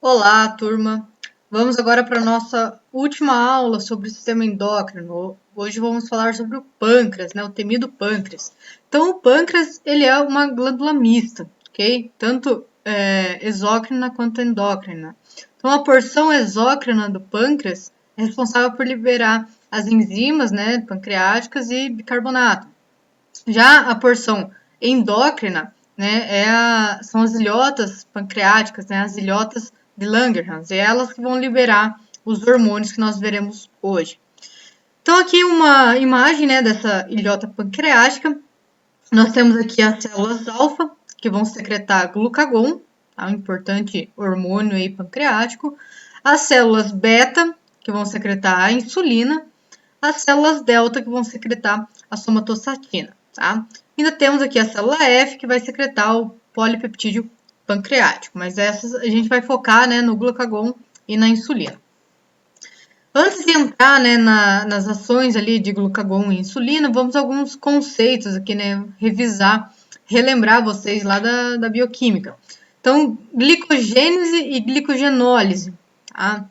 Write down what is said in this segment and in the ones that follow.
Olá, turma! Vamos agora para a nossa última aula sobre o sistema endócrino. Hoje vamos falar sobre o pâncreas, né? O temido pâncreas. Então, o pâncreas ele é uma glândula mista, ok? Tanto exócrina quanto endócrina. Então, a porção exócrina do pâncreas é responsável por liberar as enzimas, né, pancreáticas e bicarbonato. Já a porção endócrina, né, são as ilhotas pancreáticas, né, as ilhotas de Langerhans, e elas que vão liberar os hormônios que nós veremos hoje. Então, aqui uma imagem, né, dessa ilhota pancreática. Nós temos aqui as células alfa, que vão secretar glucagon, tá, um importante hormônio aí pancreático. As células beta, que vão secretar a insulina. As células delta, que vão secretar a somatostatina. Tá? Ainda temos aqui a célula F, que vai secretar o polipeptídeo pancreático, mas essas a gente vai focar, né, no glucagon e na insulina. Antes de entrar, né, nas ações ali de glucagon e insulina, vamos a alguns conceitos aqui, né, revisar, relembrar vocês lá da bioquímica. Então, glicogênese e glicogenólise. Tá?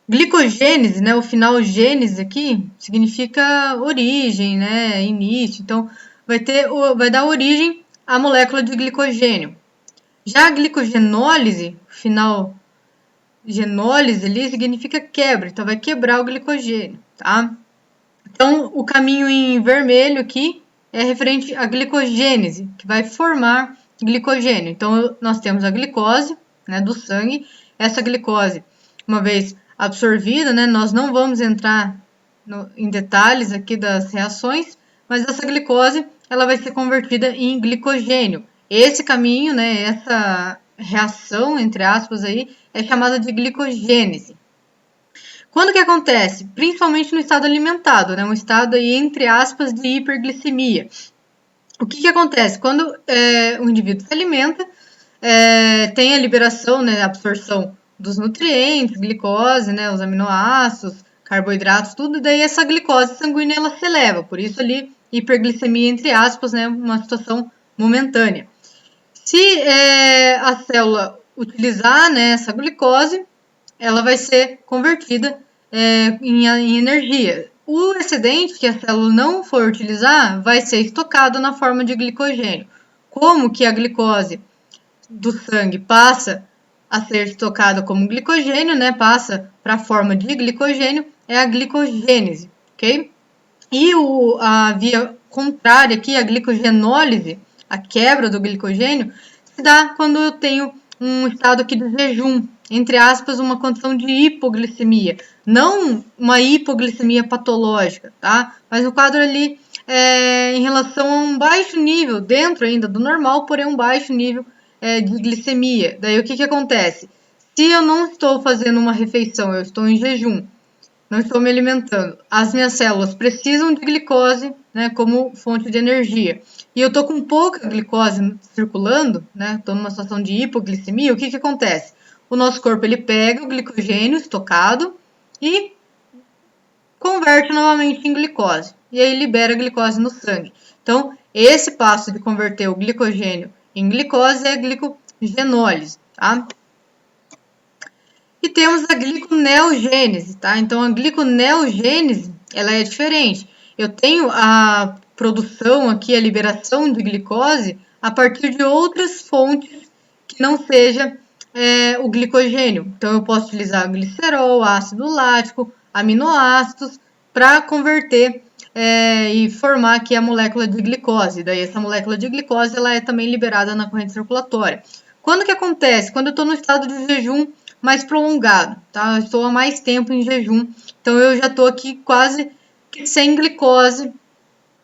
Glicogênese, né, o final gênese aqui significa origem, né, início. Então, vai dar origem à molécula de glicogênio. Já a glicogenólise, final genólise ali significa quebra, então vai quebrar o glicogênio, tá? Então, o caminho em vermelho aqui é referente à glicogênese, que vai formar glicogênio. Então, nós temos a glicose, né, do sangue. Essa glicose, uma vez absorvida, né, nós não vamos entrar em detalhes aqui das reações, mas essa glicose ela vai ser convertida em glicogênio. Esse caminho, né, essa reação, entre aspas, aí, é chamada de glicogênese. Quando que acontece? Principalmente no estado alimentado, né? Um estado aí, entre aspas, de hiperglicemia. O que acontece? Quando o indivíduo se alimenta, tem a liberação, né, a absorção dos nutrientes, glicose, né, os aminoácidos, carboidratos, tudo, e daí essa glicose sanguínea ela se eleva, por isso ali hiperglicemia, entre aspas, né, uma situação momentânea. Se a célula utilizar, né, essa glicose, ela vai ser convertida em energia. O excedente que a célula não for utilizar vai ser estocado na forma de glicogênio. Como que a glicose do sangue passa a ser estocada como glicogênio, né? Passa para a forma de glicogênio, é a glicogênese, ok? E a via contrária aqui, a glicogenólise, a quebra do glicogênio, se dá quando eu tenho um estado aqui de jejum, entre aspas, uma condição de hipoglicemia. Não uma hipoglicemia patológica, tá? Mas o quadro ali em relação a um baixo nível, dentro ainda do normal, porém um baixo nível de glicemia. Daí o que acontece? Se eu não estou fazendo uma refeição, eu estou em jejum, não estou me alimentando, as minhas células precisam de glicose, né, como fonte de energia. E eu estou com pouca glicose circulando, né, estou numa situação de hipoglicemia, o que acontece? O nosso corpo ele pega o glicogênio estocado e converte novamente em glicose. E aí libera a glicose no sangue. Então, esse passo de converter o glicogênio em glicose é a glicogenólise, tá? E temos a gliconeogênese, tá? Então, a gliconeogênese, ela é diferente. Eu tenho a produção aqui, a liberação de glicose a partir de outras fontes que não seja o glicogênio. Então, eu posso utilizar glicerol, ácido lático, aminoácidos para converter e formar aqui a molécula de glicose. Daí, essa molécula de glicose ela é também liberada na corrente circulatória. Quando que acontece? Quando eu estou no estado de jejum mais prolongado, tá? Eu estou há mais tempo em jejum, então eu já estou aqui quase sem glicose,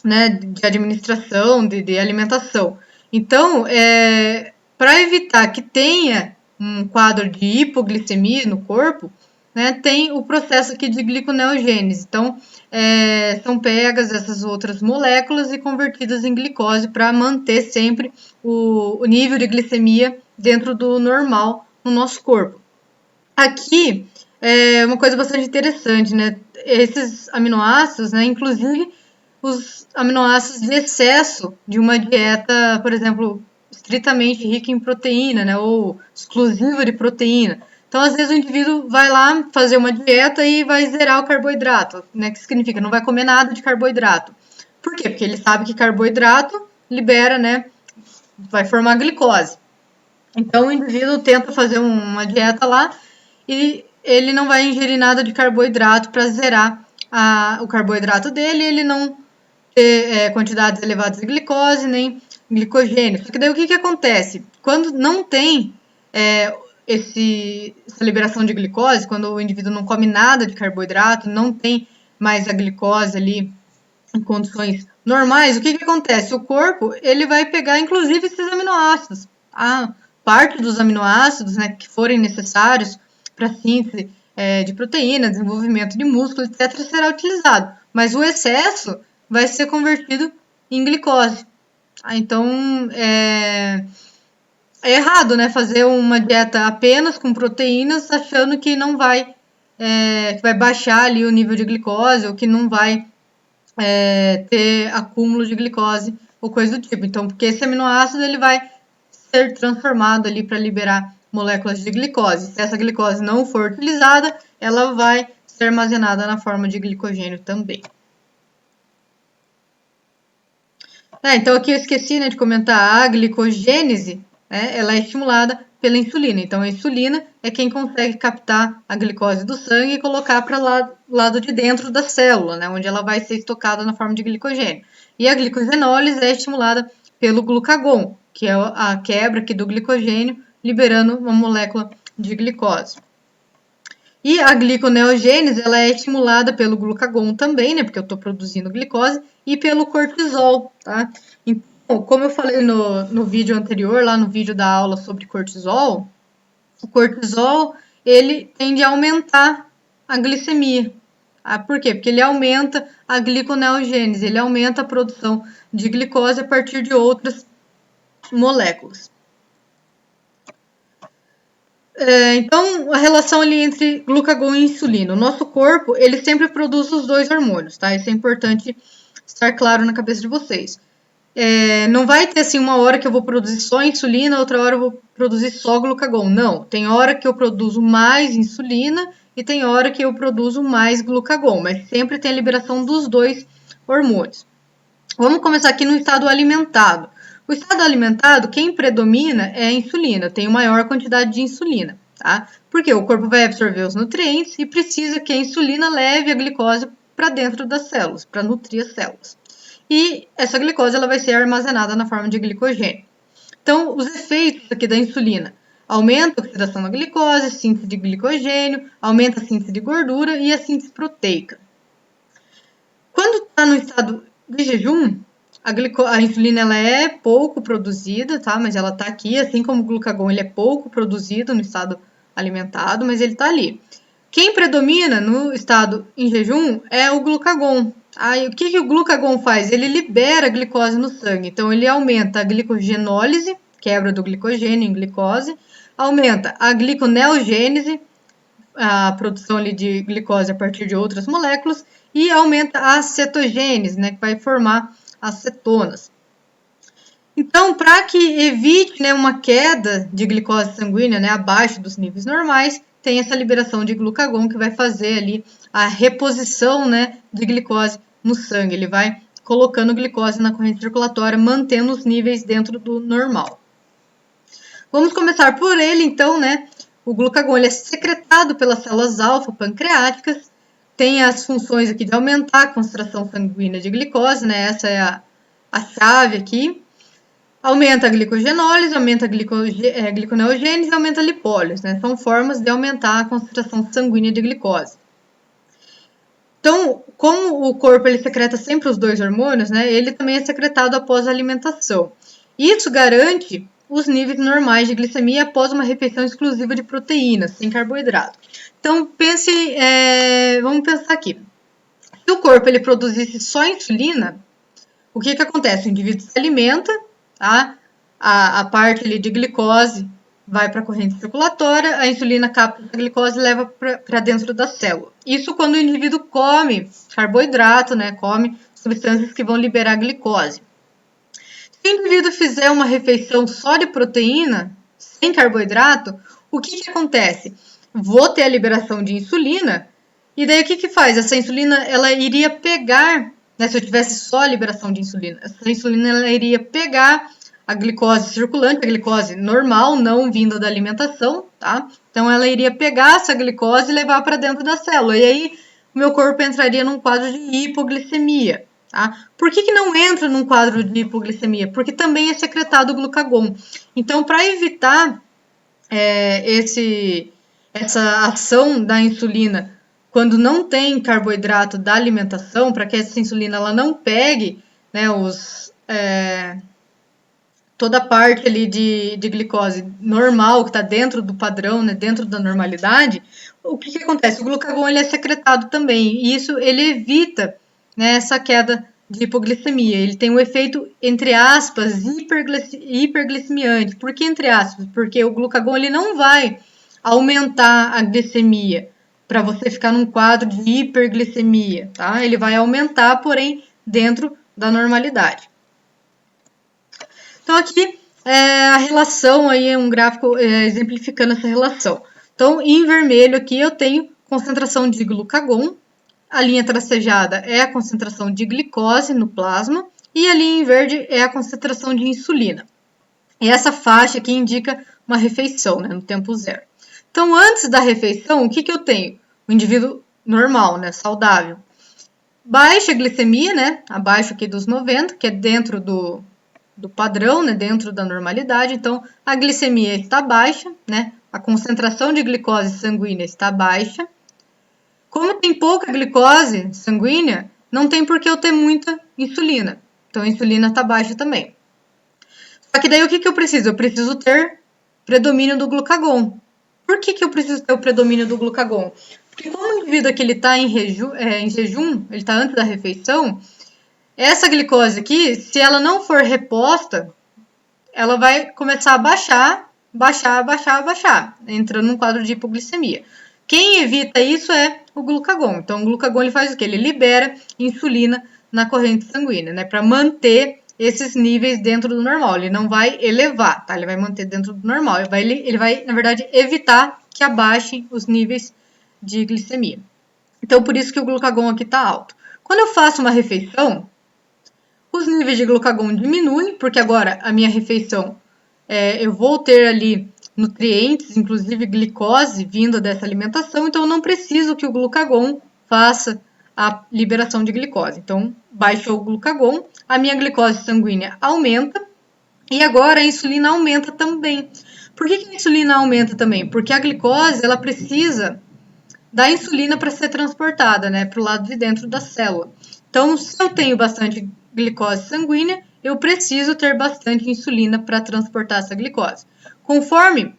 né, de administração, de alimentação. Então, para evitar que tenha um quadro de hipoglicemia no corpo, né, tem o processo aqui de gliconeogênese. Então, são pegas essas outras moléculas e convertidas em glicose para manter sempre o nível de glicemia dentro do normal no nosso corpo. Aqui é uma coisa bastante interessante, né? Esses aminoácidos, né? Inclusive os aminoácidos de excesso de uma dieta, por exemplo, estritamente rica em proteína, né, ou exclusiva de proteína. Então, às vezes, o indivíduo vai lá fazer uma dieta e vai zerar o carboidrato, né, que significa não vai comer nada de carboidrato. Por quê? Porque ele sabe que carboidrato libera, né, vai formar glicose. Então, o indivíduo tenta fazer uma dieta lá e ele não vai ingerir nada de carboidrato para zerar o carboidrato dele, ele não ter quantidades elevadas de glicose nem glicogênio. Só que daí o que acontece? Quando não tem essa liberação de glicose, quando o indivíduo não come nada de carboidrato, não tem mais a glicose ali em condições normais, o que acontece? O corpo ele vai pegar inclusive esses aminoácidos. A parte dos aminoácidos, né, que forem necessários para síntese de proteína, desenvolvimento de músculo, etc., será utilizado. Mas o excesso vai ser convertido em glicose. Então, é errado, né, fazer uma dieta apenas com proteínas, achando que não vai, que vai baixar ali o nível de glicose ou que não vai ter acúmulo de glicose ou coisa do tipo. Então, porque esse aminoácido ele vai ser transformado ali para liberar moléculas de glicose. Se essa glicose não for utilizada, ela vai ser armazenada na forma de glicogênio também. Então aqui eu esqueci, né, de comentar a glicogênese, né, ela é estimulada pela insulina. Então a insulina é quem consegue captar a glicose do sangue e colocar para lado de dentro da célula, né, onde ela vai ser estocada na forma de glicogênio. E a glicogenólise é estimulada pelo glucagon, que é a quebra aqui do glicogênio, liberando uma molécula de glicose. E a gliconeogênese, ela é estimulada pelo glucagon também, né, porque eu estou produzindo glicose, e pelo cortisol, tá? Então, como eu falei no vídeo anterior, lá no vídeo da aula sobre cortisol, o cortisol, ele tende a aumentar a glicemia. Por quê? Porque ele aumenta a gliconeogênese, ele aumenta a produção de glicose a partir de outras moléculas. Então, a relação ali entre glucagon e insulina. O nosso corpo, ele sempre produz os dois hormônios, tá? Isso é importante estar claro na cabeça de vocês. Não vai ter assim uma hora que eu vou produzir só insulina, outra hora eu vou produzir só glucagon. Não, tem hora que eu produzo mais insulina e tem hora que eu produzo mais glucagon, mas sempre tem a liberação dos dois hormônios. Vamos começar aqui no estado alimentado. O estado alimentado, quem predomina é a insulina, tem maior quantidade de insulina, tá? Porque o corpo vai absorver os nutrientes e precisa que a insulina leve a glicose para dentro das células, para nutrir as células. E essa glicose ela vai ser armazenada na forma de glicogênio. Então, os efeitos aqui da insulina: aumenta a oxidação da glicose, síntese de glicogênio, aumenta a síntese de gordura e a síntese proteica. Quando está no estado de jejum, a insulina ela é pouco produzida, tá? Mas ela está aqui, assim como o glucagon, ele é pouco produzido no estado alimentado, mas ele está ali. Quem predomina no estado em jejum é o glucagon. Aí, o que o glucagon faz? Ele libera a glicose no sangue, então ele aumenta a glicogenólise, quebra do glicogênio em glicose, aumenta a gliconeogênese, a produção ali de glicose a partir de outras moléculas, e aumenta a cetogênese, né, que vai formar as cetonas. Então, para que evite, né, uma queda de glicose sanguínea, né, abaixo dos níveis normais, tem essa liberação de glucagon que vai fazer ali a reposição, né, de glicose no sangue. Ele vai colocando glicose na corrente circulatória, mantendo os níveis dentro do normal. Vamos começar por ele, então, né? O glucagon ele é secretado pelas células alfa pancreáticas, tem as funções aqui de aumentar a concentração sanguínea de glicose, né? Essa é a chave aqui. Aumenta a glicogenólise, aumenta a gliconeogênese e aumenta a lipólise, né? São formas de aumentar a concentração sanguínea de glicose. Então, como o corpo ele secreta sempre os dois hormônios, né? Ele também é secretado após a alimentação. Isso garante os níveis normais de glicemia após uma refeição exclusiva de proteínas, sem carboidrato. Então, vamos pensar aqui. Se o corpo ele produzisse só insulina, o que acontece? O indivíduo se alimenta, tá? A parte ali de glicose vai para a corrente circulatória, a insulina capta a glicose e leva para dentro da célula. Isso quando o indivíduo come carboidrato, né? Come substâncias que vão liberar glicose. Se Se o indivíduo fizer uma refeição só de proteína, sem carboidrato, o que acontece? Vou ter a liberação de insulina, e daí o que faz? Essa insulina, ela iria pegar, né, se eu tivesse só a liberação de insulina, essa insulina ela iria pegar a glicose circulante, a glicose normal, não vinda da alimentação, tá? Então ela iria pegar essa glicose e levar para dentro da célula, e aí o meu corpo entraria num quadro de hipoglicemia. Tá? Por que não entra num quadro de hipoglicemia? Porque também é secretado o glucagon. Então, para evitar essa ação da insulina quando não tem carboidrato da alimentação, para que essa insulina ela não pegue, né, toda a parte ali de glicose normal, que está dentro do padrão, né, dentro da normalidade, o que acontece? O glucagon ele é secretado também, e isso ele evita, né, essa queda de hipoglicemia. Ele tem um efeito, entre aspas, hiperglicemiante. Por que entre aspas? Porque o glucagon ele não vai aumentar a glicemia para você ficar num quadro de hiperglicemia, tá? Ele vai aumentar, porém, dentro da normalidade. Então, aqui a relação, aí é um gráfico exemplificando essa relação. Então, em vermelho aqui eu tenho concentração de glucagon, a linha tracejada é a concentração de glicose no plasma, e a linha em verde é a concentração de insulina. E essa faixa aqui indica uma refeição, né, no tempo zero. Então, antes da refeição, o que eu tenho? O indivíduo normal, né, saudável. Baixa glicemia, né, abaixo aqui dos 90, que é dentro do padrão, né, dentro da normalidade. Então, a glicemia está baixa, né, a concentração de glicose sanguínea está baixa. Como tem pouca glicose sanguínea, não tem por que eu ter muita insulina. Então, a insulina está baixa também. Só que daí o que eu preciso? Eu preciso ter predomínio do glucagon. Por que eu preciso ter o predomínio do glucagon? Porque como o indivíduo aqui está em jejum, ele está antes da refeição, essa glicose aqui, se ela não for reposta, ela vai começar a baixar, entrando num quadro de hipoglicemia. Quem evita isso é o glucagon. Então, o glucagon ele faz o quê? Ele libera insulina na corrente sanguínea, né? Para manter esses níveis dentro do normal. Ele não vai elevar, tá? Ele vai manter dentro do normal. Ele vai, na verdade, evitar que abaixem os níveis de glicemia. Então, por isso que o glucagon aqui está alto. Quando eu faço uma refeição, os níveis de glucagon diminuem, porque agora a minha refeição, eu vou ter ali nutrientes, inclusive glicose, vinda dessa alimentação, então eu não preciso que o glucagon faça a liberação de glicose. Então, baixou o glucagon, a minha glicose sanguínea aumenta, e agora a insulina aumenta também. Por que a insulina aumenta também? Porque a glicose, ela precisa da insulina para ser transportada, né, para o lado de dentro da célula. Então, se eu tenho bastante glicose sanguínea, eu preciso ter bastante insulina para transportar essa glicose. Conforme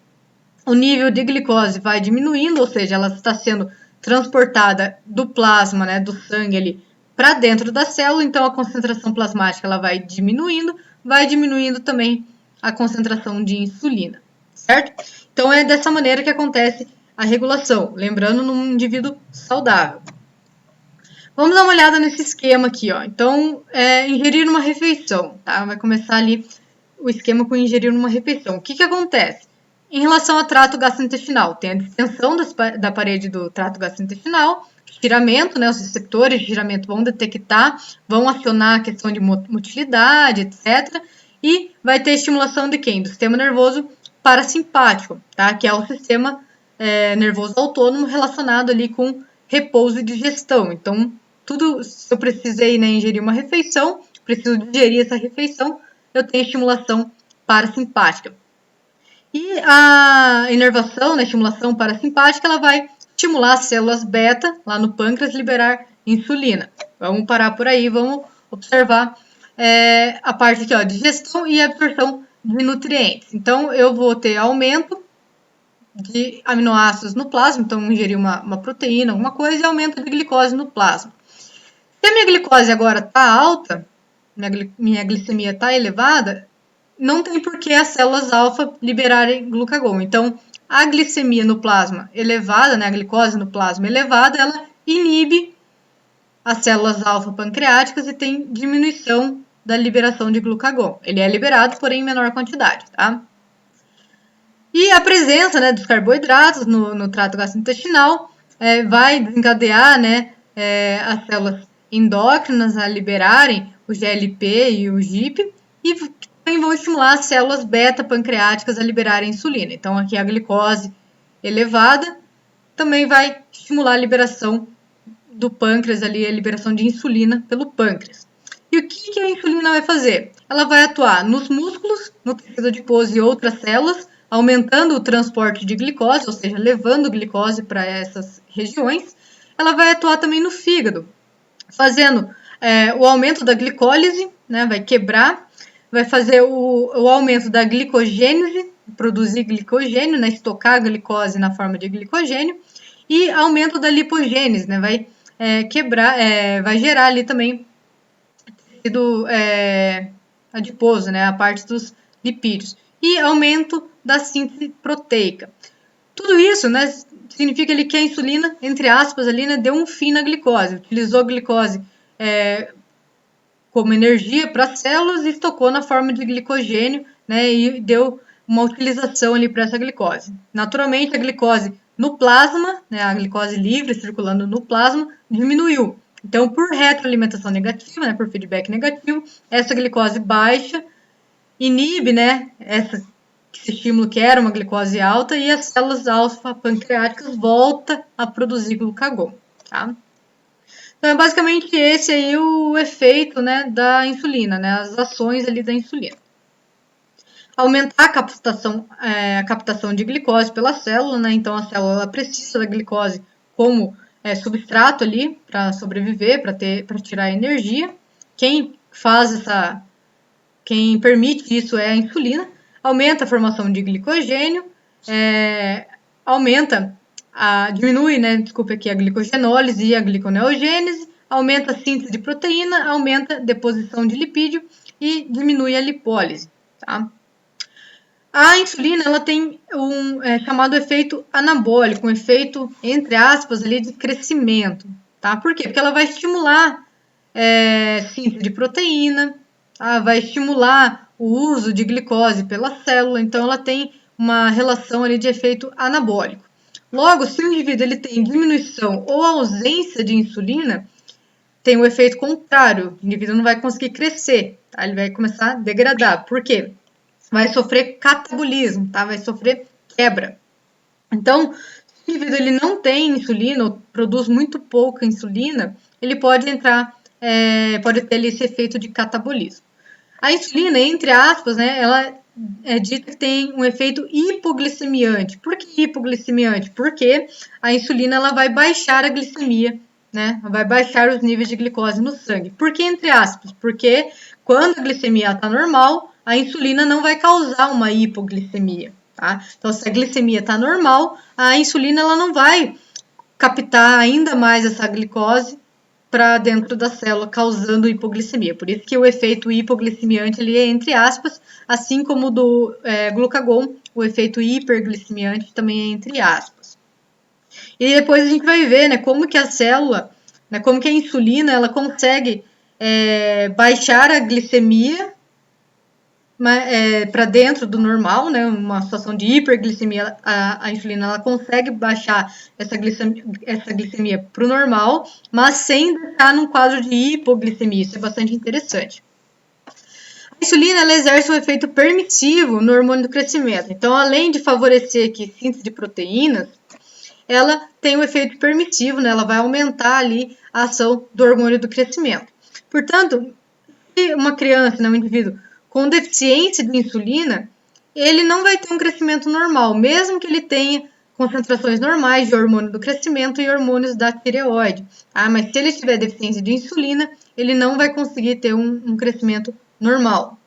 o nível de glicose vai diminuindo, ou seja, ela está sendo transportada do plasma, né, do sangue ali, para dentro da célula, então a concentração plasmática ela vai diminuindo também a concentração de insulina, certo? Então é dessa maneira que acontece a regulação, lembrando num indivíduo saudável. Vamos dar uma olhada nesse esquema aqui, ó. Então, ingerir uma refeição, tá? Vai começar ali o esquema com ingerir uma refeição. O que acontece? Em relação ao trato gastrointestinal, tem a distensão da parede do trato gastrointestinal, estiramento, né? Os receptores de estiramento vão detectar, vão acionar a questão de motilidade, etc. E vai ter estimulação de quem? Do sistema nervoso parasimpático, tá? Que é o sistema nervoso autônomo relacionado ali com repouso e digestão. Então, se eu precisei, né, ingerir uma refeição, preciso digerir essa refeição, eu tenho estimulação parasimpática. E a inervação, né, estimulação parasimpática, ela vai estimular as células beta, lá no pâncreas, liberar insulina. Vamos parar por aí, vamos observar a parte aqui, ó, digestão e absorção de nutrientes. Então, eu vou ter aumento de aminoácidos no plasma, então ingerir uma proteína, alguma coisa, e aumento de glicose no plasma. Se a minha glicose agora está alta, minha glicemia está elevada, não tem por que as células alfa liberarem glucagon. Então, a glicemia no plasma elevada, né, a glicose no plasma elevada, ela inibe as células alfa pancreáticas e tem diminuição da liberação de glucagon. Ele é liberado, porém em menor quantidade, tá? E a presença, né, dos carboidratos no trato gastrointestinal vai desencadear, né, as células endócrinas a liberarem o GLP e o GIP e também vão estimular as células beta pancreáticas a liberarem insulina. Então, aqui a glicose elevada também vai estimular a liberação do pâncreas, ali, a liberação de insulina pelo pâncreas. E o que a insulina vai fazer? Ela vai atuar nos músculos, no tecido adiposo e outras células, aumentando o transporte de glicose, ou seja, levando glicose para essas regiões. Ela vai atuar também no fígado, fazendo o aumento da glicólise, né, vai quebrar, vai fazer o aumento da glicogênese, produzir glicogênio, né, estocar a glicose na forma de glicogênio, e aumento da lipogênese, né, vai quebrar, vai gerar ali também tecido adiposo, né, a parte dos lipídios, e aumento da síntese proteica. Tudo isso, né, significa ali que a insulina, entre aspas, ali, né, deu um fim na glicose, utilizou a glicose como energia para as células e estocou na forma de glicogênio, né, e deu uma utilização ali para essa glicose. Naturalmente, a glicose no plasma, né, a glicose livre circulando no plasma, diminuiu. Então, por retroalimentação negativa, né, por feedback negativo, essa glicose baixa inibe, né, esse estímulo que era uma glicose alta e as células alfa-pancreáticas voltam a produzir glucagon, tá? Então, é basicamente esse aí o efeito, né, da insulina, né, as ações ali da insulina. Aumentar a captação de glicose pela célula, né, então a célula precisa da glicose como substrato ali para sobreviver, para tirar energia. Quem permite isso é a insulina. Aumenta a formação de glicogênio, diminui, né, aqui a glicogenólise e a gliconeogênese, aumenta a síntese de proteína, aumenta a deposição de lipídio e diminui a lipólise, tá? A insulina, ela tem um chamado efeito anabólico, um efeito, entre aspas, ali de crescimento, tá? Por quê? Porque ela vai estimular síntese de proteína, tá? Vai estimular o uso de glicose pela célula, então ela tem uma relação ali de efeito anabólico. Logo, se o indivíduo ele tem diminuição ou ausência de insulina, tem o efeito contrário, o indivíduo não vai conseguir crescer, tá? Ele vai começar a degradar. Por quê? Vai sofrer catabolismo, tá? Vai sofrer quebra. Então, se o indivíduo ele não tem insulina ou produz muito pouca insulina, ele pode pode ter esse efeito de catabolismo. A insulina, entre aspas, né, ela é dita que tem um efeito hipoglicemiante. Por que hipoglicemiante? Porque a insulina ela vai baixar a glicemia, né? Vai baixar os níveis de glicose no sangue. Por que entre aspas? Porque quando a glicemia está normal, a insulina não vai causar uma hipoglicemia, tá? Então, se a glicemia está normal, a insulina ela não vai captar ainda mais essa glicose para dentro da célula, causando hipoglicemia. Por isso que o efeito hipoglicemiante ali é entre aspas, assim como o do glucagon, o efeito hiperglicemiante também é entre aspas. E depois a gente vai ver, né, como que a célula, né, como que a insulina, ela consegue baixar a glicemia para dentro do normal, né, uma situação de hiperglicemia, a insulina ela consegue baixar essa glicemia para o normal, mas sem estar num quadro de hipoglicemia. Isso é bastante interessante. A insulina ela exerce um efeito permissivo no hormônio do crescimento. Então, além de favorecer aqui síntese de proteínas, ela tem um efeito permissivo, né? Ela vai aumentar ali a ação do hormônio do crescimento. Portanto, se uma criança, né, um indivíduo com deficiência de insulina, ele não vai ter um crescimento normal, mesmo que ele tenha concentrações normais de hormônio do crescimento e hormônios da tireoide. Mas se ele tiver deficiência de insulina, ele não vai conseguir ter um crescimento normal.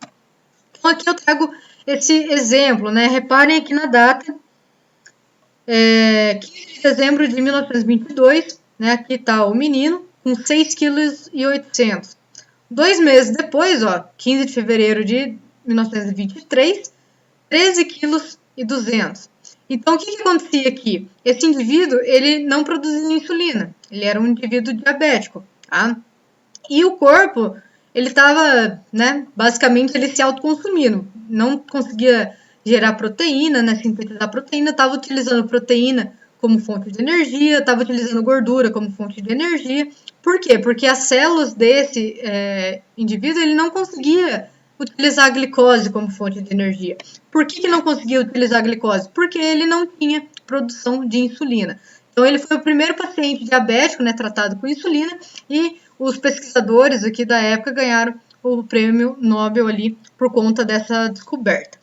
Então, aqui eu trago esse exemplo, né? Reparem aqui na data, 15 de dezembro de 1922, né? Aqui está o menino com 6,8 kg. 2 meses depois, 15 de fevereiro de 1923, 13,2 kg. Então, o que acontecia aqui? Esse indivíduo, ele não produzia insulina, ele era um indivíduo diabético, tá? E o corpo, ele estava, né, basicamente ele se autoconsumindo, não conseguia gerar proteína, né, sintetizar proteína, estava utilizando proteína como fonte de energia, estava utilizando gordura como fonte de energia. Por quê? Porque as células desse indivíduo ele não conseguia utilizar a glicose como fonte de energia. Por que não conseguia utilizar a glicose? Porque ele não tinha produção de insulina. Então ele foi o primeiro paciente diabético, né, tratado com insulina, e os pesquisadores aqui da época ganharam o prêmio Nobel ali por conta dessa descoberta.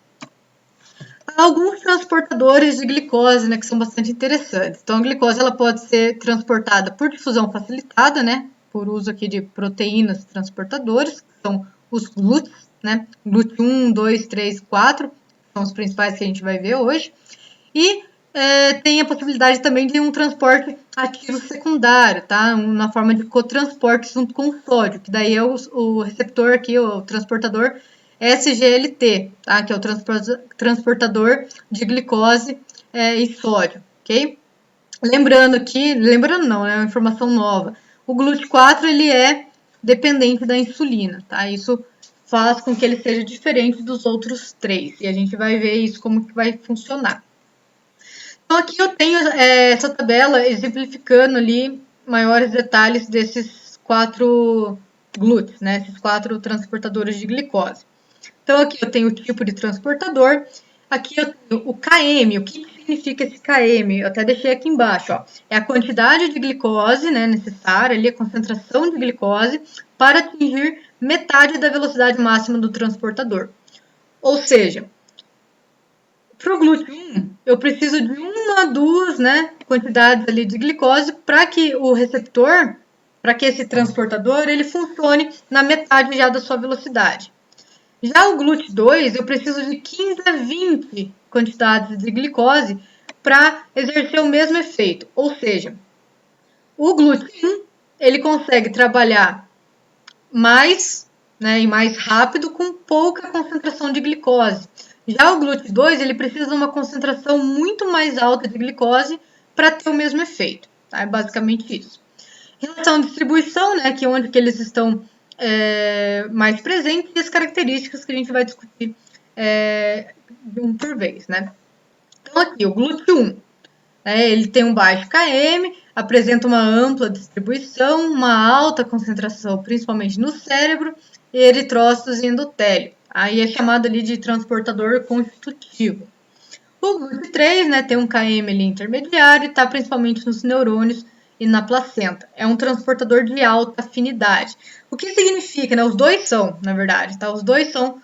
Há alguns transportadores de glicose, né, que são bastante interessantes. Então a glicose ela pode ser transportada por difusão facilitada, né, por uso aqui de proteínas transportadoras, que são os GLUTs, né, GLUT 1, 2, 3, 4, são os principais que a gente vai ver hoje. E tem a possibilidade também de um transporte ativo secundário, tá? Na forma de cotransporte junto com o sódio, que daí é o receptor aqui, o transportador SGLT, tá? Que é o transportador de glicose e sódio, ok? Lembrando não, é uma informação nova. O GLUT4 ele é dependente da insulina, tá? Isso faz com que ele seja diferente dos outros três. E a gente vai ver isso como que vai funcionar. Então aqui eu tenho essa tabela exemplificando ali maiores detalhes desses 4 GLUTs, né? Esses 4 transportadores de glicose. Então aqui eu tenho o tipo de transportador, aqui eu tenho o KM. O que significa esse KM? Eu até deixei aqui embaixo, ó. É a quantidade de glicose, né, necessária, ali, a concentração de glicose para atingir metade da velocidade máxima do transportador. Ou seja, para o GLUT1, eu preciso de uma, duas, né, quantidades ali de glicose para que o receptor, para que esse transportador, ele funcione na metade já da sua velocidade. Já o GLUT2, eu preciso de 15 a 20 quantidades de glicose para exercer o mesmo efeito. Ou seja, o GLUT1, ele consegue trabalhar mais, né, e mais rápido com pouca concentração de glicose. Já o GLUT2, ele precisa de uma concentração muito mais alta de glicose para ter o mesmo efeito. Tá? É basicamente isso. Em relação à distribuição, né, que é onde que eles estão mais presentes, e as características que a gente vai discutir de um por vez. Né? Então aqui, o GLUT1, ele tem um baixo KM, apresenta uma ampla distribuição, uma alta concentração, principalmente no cérebro, e eritrócitos e endotélio. Aí é chamado ali de transportador constitutivo. O GLUT3, né, tem um KM ali intermediário e está principalmente nos neurônios e na placenta. É um transportador de alta afinidade. O que significa, né? Os dois são, na verdade, tá? Os dois são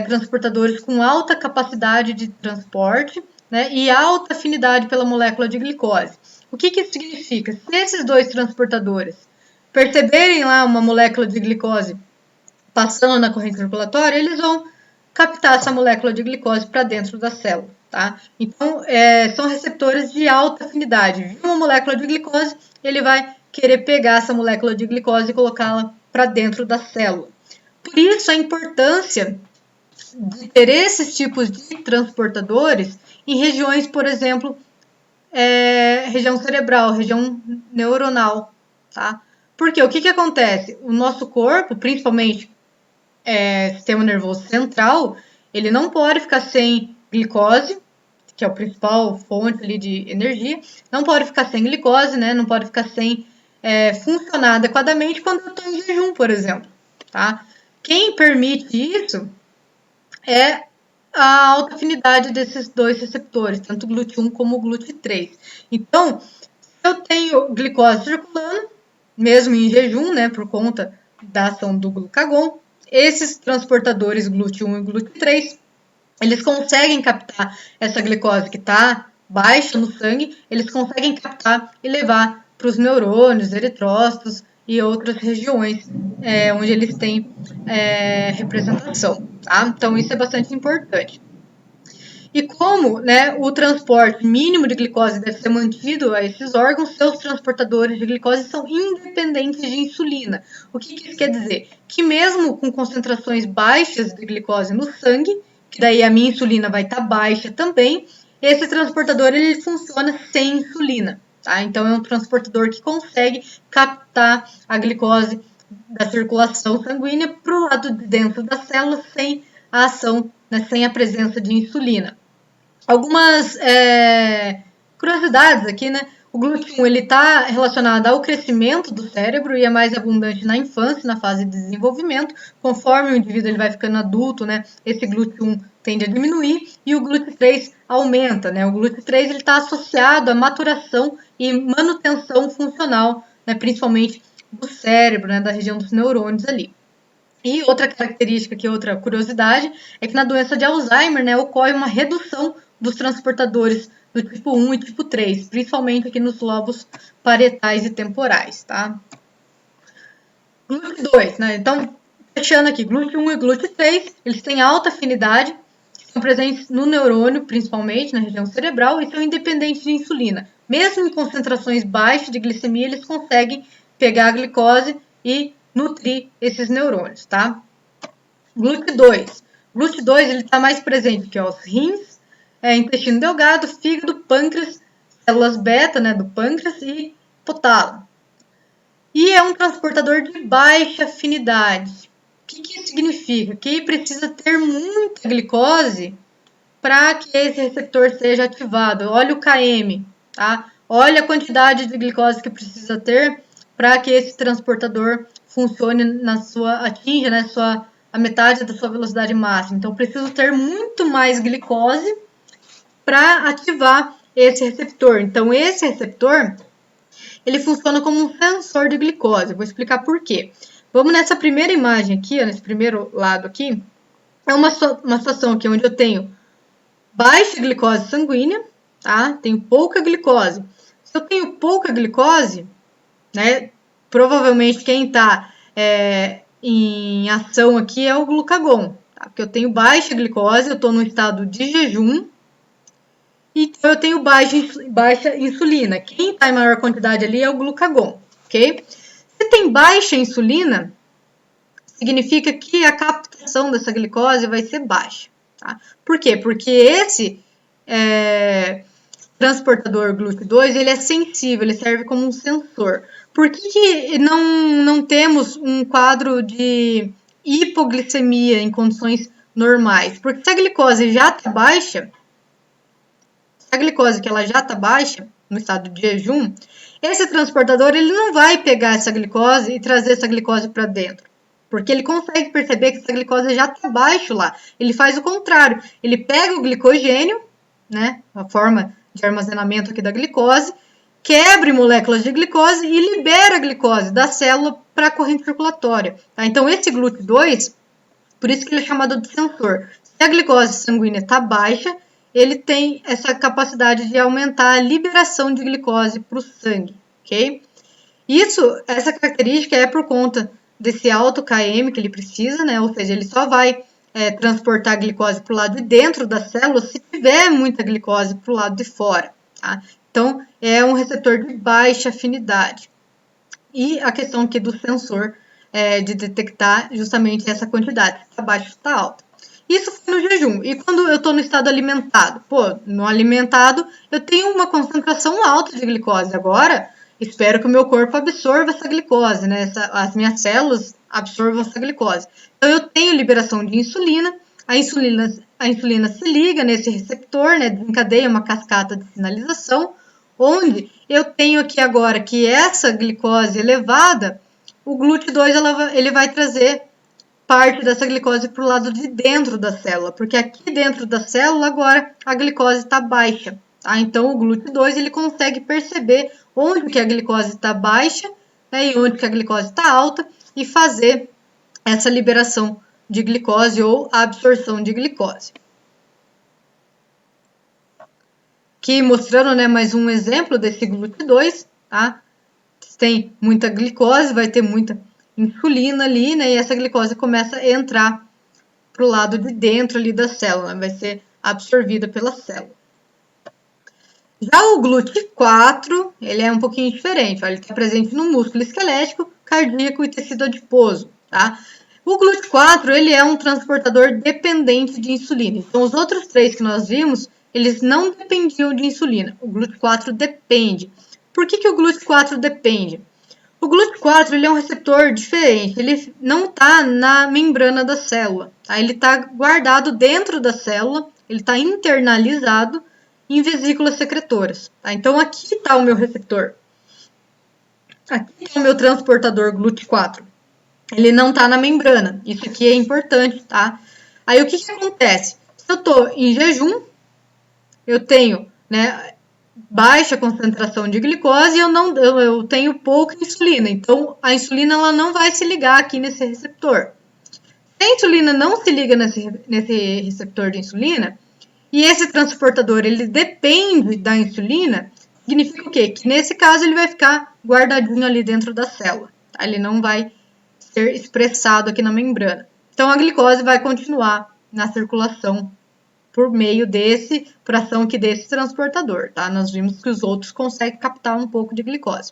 transportadores com alta capacidade de transporte, né, e alta afinidade pela molécula de glicose. O que isso significa? Se esses dois transportadores perceberem lá uma molécula de glicose passando na corrente circulatória, eles vão captar essa molécula de glicose para dentro da célula. Tá? Então, são receptores de alta afinidade. Viu uma molécula de glicose, ele vai querer pegar essa molécula de glicose e colocá-la para dentro da célula. Por isso, a importância de ter esses tipos de transportadores em regiões, por exemplo, região cerebral, região neuronal, tá? Porque o que acontece? O nosso corpo, principalmente sistema nervoso central, ele não pode ficar sem glicose, que é a principal fonte ali de energia, não pode ficar sem glicose, né? Não pode ficar sem funcionar adequadamente quando eu estou em jejum, por exemplo, tá? Quem permite isso é a alta afinidade desses dois receptores, tanto o GLUT1 como o GLUT3. Então, se eu tenho glicose circulando, mesmo em jejum, né, por conta da ação do glucagon, esses transportadores GLUT1 e GLUT3, eles conseguem captar essa glicose que está baixa no sangue, eles conseguem captar e levar para os neurônios, eritrócitos e outras regiões onde eles têm representação. Tá? Então, isso é bastante importante. E como, né, o transporte mínimo de glicose deve ser mantido a esses órgãos, seus transportadores de glicose são independentes de insulina. O que isso quer dizer? Que mesmo com concentrações baixas de glicose no sangue, que daí a minha insulina vai estar baixa também, esse transportador ele funciona sem insulina. Tá? Então é um transportador que consegue captar a glicose da circulação sanguínea para o lado de dentro da célula sem a ação, né, sem a presença de insulina. Algumas curiosidades aqui, né? O GLUT1 ele está relacionado ao crescimento do cérebro e é mais abundante na infância, na fase de desenvolvimento. Conforme o indivíduo ele vai ficando adulto, né, esse GLUT1 tende a diminuir e o GLUT3 aumenta, né? O GLUT3 ele está associado à maturação e manutenção funcional, né, principalmente do cérebro, né, da região dos neurônios ali. E outra característica, que outra curiosidade, é que na doença de Alzheimer, né, ocorre uma redução dos transportadores do tipo 1 e tipo 3, principalmente aqui nos lobos parietais e temporais, tá? GLUT2, né? Então, fechando aqui, GLUT1 e GLUT3, eles têm alta afinidade, são presentes no neurônio, principalmente na região cerebral, e são independentes de insulina. Mesmo em concentrações baixas de glicemia, eles conseguem pegar a glicose e nutrir esses neurônios, tá? GLUT2. GLUT2 ele está mais presente que os rins, intestino delgado, fígado, pâncreas, células beta, né, do pâncreas e hipotálamo. E é um transportador de baixa afinidade. O que isso significa? Que precisa ter muita glicose para que esse receptor seja ativado. Olha o KM, tá? Olha a quantidade de glicose que precisa ter para que esse transportador funcione atinja, né, a metade da sua velocidade máxima. Então, preciso ter muito mais glicose para ativar esse receptor. Então, esse receptor, ele funciona como um sensor de glicose. Vou explicar por quê. Vamos nessa primeira imagem aqui, ó, nesse primeiro lado aqui. É uma situação aqui onde eu tenho baixa glicose sanguínea, tá? Tenho pouca glicose. Se eu tenho pouca glicose, né, provavelmente quem está em ação aqui é o glucagon, tá? Porque eu tenho baixa glicose, eu estou no estado de jejum, então eu tenho baixa insulina. Quem está em maior quantidade ali é o glucagon, ok? Se tem baixa insulina, significa que a captação dessa glicose vai ser baixa. Tá? Por quê? Porque esse transportador GLUT2 ele é sensível, ele serve como um sensor. Por que não temos um quadro de hipoglicemia em condições normais? Porque se a glicose já está baixa, no estado de jejum, esse transportador ele não vai pegar essa glicose e trazer essa glicose para dentro. Porque ele consegue perceber que essa glicose já está baixo lá. Ele faz o contrário. Ele pega o glicogênio, né, a forma de armazenamento aqui da glicose, quebra moléculas de glicose e libera a glicose da célula para a corrente circulatória. Tá? Então, esse GLUT2, por isso que ele é chamado de sensor. Se a glicose sanguínea está baixa, ele tem essa capacidade de aumentar a liberação de glicose para o sangue, ok? Essa característica é por conta desse alto KM que ele precisa, né? Ou seja, ele só vai transportar a glicose para o lado de dentro da célula se tiver muita glicose para o lado de fora, tá? Então, é um receptor de baixa afinidade. E a questão aqui do sensor de detectar justamente essa quantidade, se está baixa ou está alta. Isso foi no jejum. E quando eu estou no estado alimentado? No alimentado eu tenho uma concentração alta de glicose. Agora, espero que o meu corpo absorva essa glicose, né? As minhas células absorvam essa glicose. Então, eu tenho liberação de insulina. A insulina se liga nesse receptor, né? Desencadeia uma cascata de sinalização, onde eu tenho aqui agora que essa glicose elevada, o GLUT2 ele vai trazer parte dessa glicose para o lado de dentro da célula, porque aqui dentro da célula agora a glicose está baixa, tá? Então o GLUT2 ele consegue perceber onde que a glicose está baixa, né, e onde que a glicose está alta e fazer essa liberação de glicose ou absorção de glicose. Aqui mostrando, né, mais um exemplo desse GLUT2, tá? Se tem muita glicose, vai ter muita insulina ali, né? E essa glicose começa a entrar para o lado de dentro ali da célula, né? Vai ser absorvida pela célula. Já o GLUT4, ele é um pouquinho diferente, ó, ele está presente no músculo esquelético, cardíaco e tecido adiposo, tá? O GLUT4, ele é um transportador dependente de insulina. Então, os outros três que nós vimos, eles não dependiam de insulina. O GLUT4 depende. Por que o GLUT4 depende? O GLUT4 ele é um receptor diferente, ele não está na membrana da célula, tá? Ele está guardado dentro da célula, ele está internalizado em vesículas secretoras. Tá? Então aqui está o meu receptor, aqui está o meu transportador GLUT4. Ele não está na membrana, isso aqui é importante, tá? Aí o que acontece? Se eu estou em jejum, eu tenho, né, baixa concentração de glicose e eu tenho pouca insulina. Então, a insulina ela não vai se ligar aqui nesse receptor. Se a insulina não se liga nesse receptor de insulina, e esse transportador ele depende da insulina, significa o quê? Que nesse caso ele vai ficar guardadinho ali dentro da célula. Tá? Ele não vai ser expressado aqui na membrana. Então, a glicose vai continuar na circulação por meio por ação aqui desse transportador, tá? Nós vimos que os outros conseguem captar um pouco de glicose.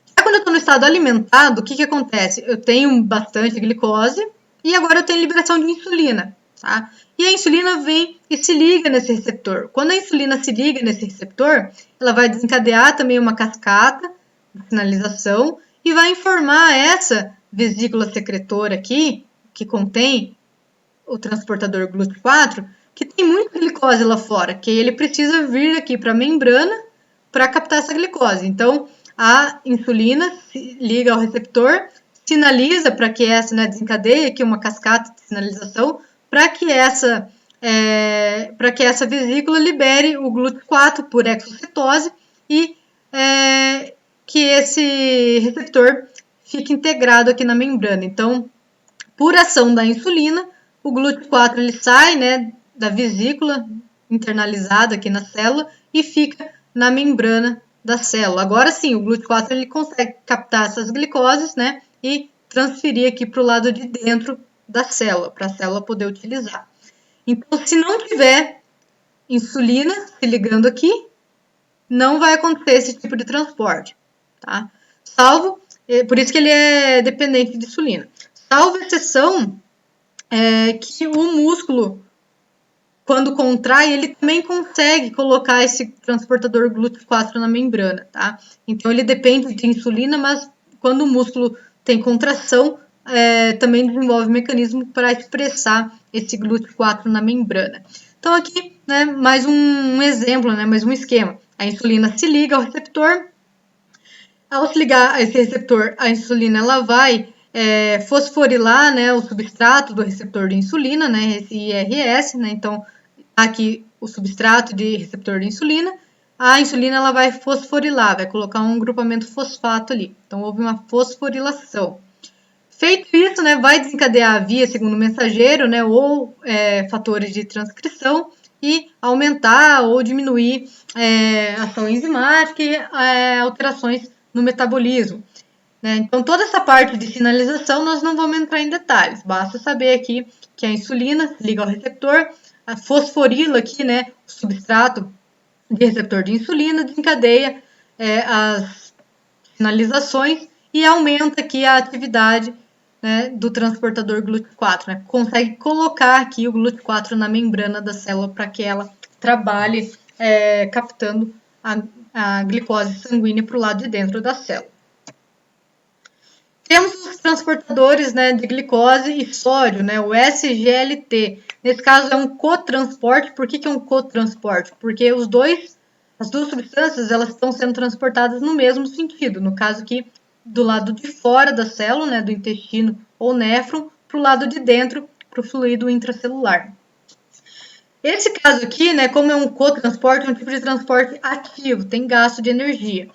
Já quando eu estou no estado alimentado, o que acontece? Eu tenho bastante glicose e agora eu tenho liberação de insulina, tá? E a insulina vem e se liga nesse receptor. Quando a insulina se liga nesse receptor, ela vai desencadear também uma cascata de sinalização e vai informar essa vesícula secretora aqui, que contém o transportador GLUT4, que tem muita glicose lá fora, que ele precisa vir aqui para a membrana para captar essa glicose. Então, a insulina se liga ao receptor, sinaliza para que essa, né, desencadeie aqui uma cascata de sinalização, para que essa vesícula libere o GLUT4 por exocitose e que esse receptor fique integrado aqui na membrana. Então, por ação da insulina, o GLUT4 ele sai, né, da vesícula internalizada aqui na célula e fica na membrana da célula. Agora sim, o GLUT4 ele consegue captar essas glicoses, né, e transferir aqui para o lado de dentro da célula, para a célula poder utilizar. Então, se não tiver insulina se ligando aqui, não vai acontecer esse tipo de transporte, tá? Salvo, por isso que ele é dependente de insulina. Salvo exceção que o músculo, quando contrai, ele também consegue colocar esse transportador GLUT4 na membrana, tá? Então, ele depende de insulina, mas quando o músculo tem contração, também desenvolve mecanismo para expressar esse GLUT4 na membrana. Então, aqui, né, mais um exemplo, né, mais um esquema. A insulina se liga ao receptor. Ao se ligar a esse receptor, a insulina ela vai fosforilar, né, o substrato do receptor de insulina, né, esse IRS, né, então aqui o substrato de receptor de insulina, a insulina ela vai fosforilar, vai colocar um grupamento fosfato ali, então houve uma fosforilação. Feito isso, né, vai desencadear a via segundo mensageiro, né, ou fatores de transcrição e aumentar ou diminuir a ação enzimática e alterações no metabolismo. Né? Então, toda essa parte de sinalização nós não vamos entrar em detalhes, basta saber aqui que a insulina se liga ao receptor, a fosforila aqui, né, o substrato de receptor de insulina, desencadeia as sinalizações e aumenta aqui a atividade, né, do transportador GLUT4, né? Consegue colocar aqui o GLUT4 na membrana da célula para que ela trabalhe captando a glicose sanguínea para o lado de dentro da célula. Temos os transportadores, né, de glicose e sódio, né, o SGLT. Nesse caso é um cotransporte. Por que é um cotransporte? Porque as duas substâncias elas estão sendo transportadas no mesmo sentido. No caso aqui, do lado de fora da célula, né, do intestino ou néfron, para o lado de dentro, para o fluido intracelular. Esse caso aqui, né, como é um cotransporte, é um tipo de transporte ativo, tem gasto de energia.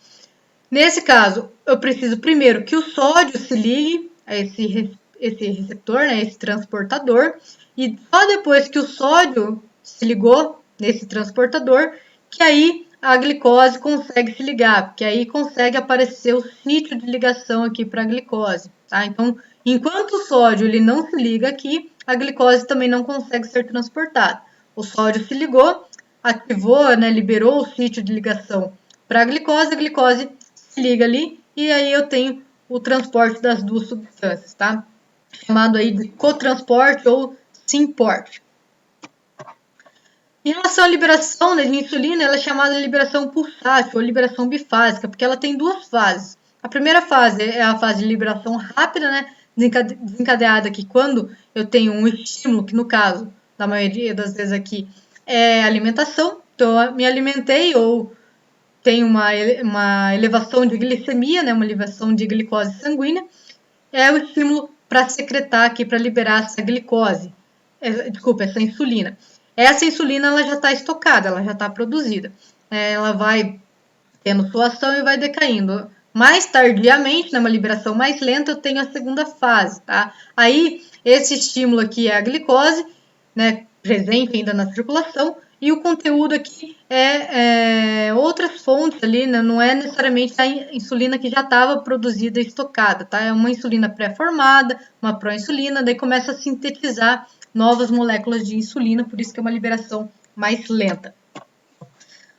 Nesse caso, eu preciso primeiro que o sódio se ligue a esse receptor, né, esse transportador, e só depois que o sódio se ligou nesse transportador, que aí a glicose consegue se ligar, porque aí consegue aparecer o sítio de ligação aqui para a glicose, tá? Então, enquanto o sódio ele não se liga aqui, a glicose também não consegue ser transportada. O sódio se ligou, ativou, né, liberou o sítio de ligação para a glicose se liga ali e aí eu tenho o transporte das duas substâncias, tá? Chamado aí de cotransporte ou synporte. Em relação à liberação, né, de insulina, ela é chamada de liberação pulsátil ou liberação bifásica, porque ela tem duas fases. A primeira fase é a fase de liberação rápida, né? Desencadeada aqui quando eu tenho um estímulo, que no caso, da maioria das vezes aqui, é alimentação. Então, eu me alimentei ou tenho uma elevação de glicemia, né? Uma elevação de glicose sanguínea. É o estímulo para secretar aqui, para liberar essa glicose. Desculpa, essa insulina. Essa insulina ela já está estocada, ela já está produzida. Ela vai tendo sua ação e vai decaindo. Mais tardiamente, numa liberação mais lenta, eu tenho a segunda fase, tá? Aí, esse estímulo aqui é a glicose, né, presente ainda na circulação, e o conteúdo aqui é outras fontes ali, né, não é necessariamente a insulina que já estava produzida e estocada, tá? É uma insulina pré-formada, uma pró-insulina, daí começa a sintetizar novas moléculas de insulina, por isso que é uma liberação mais lenta.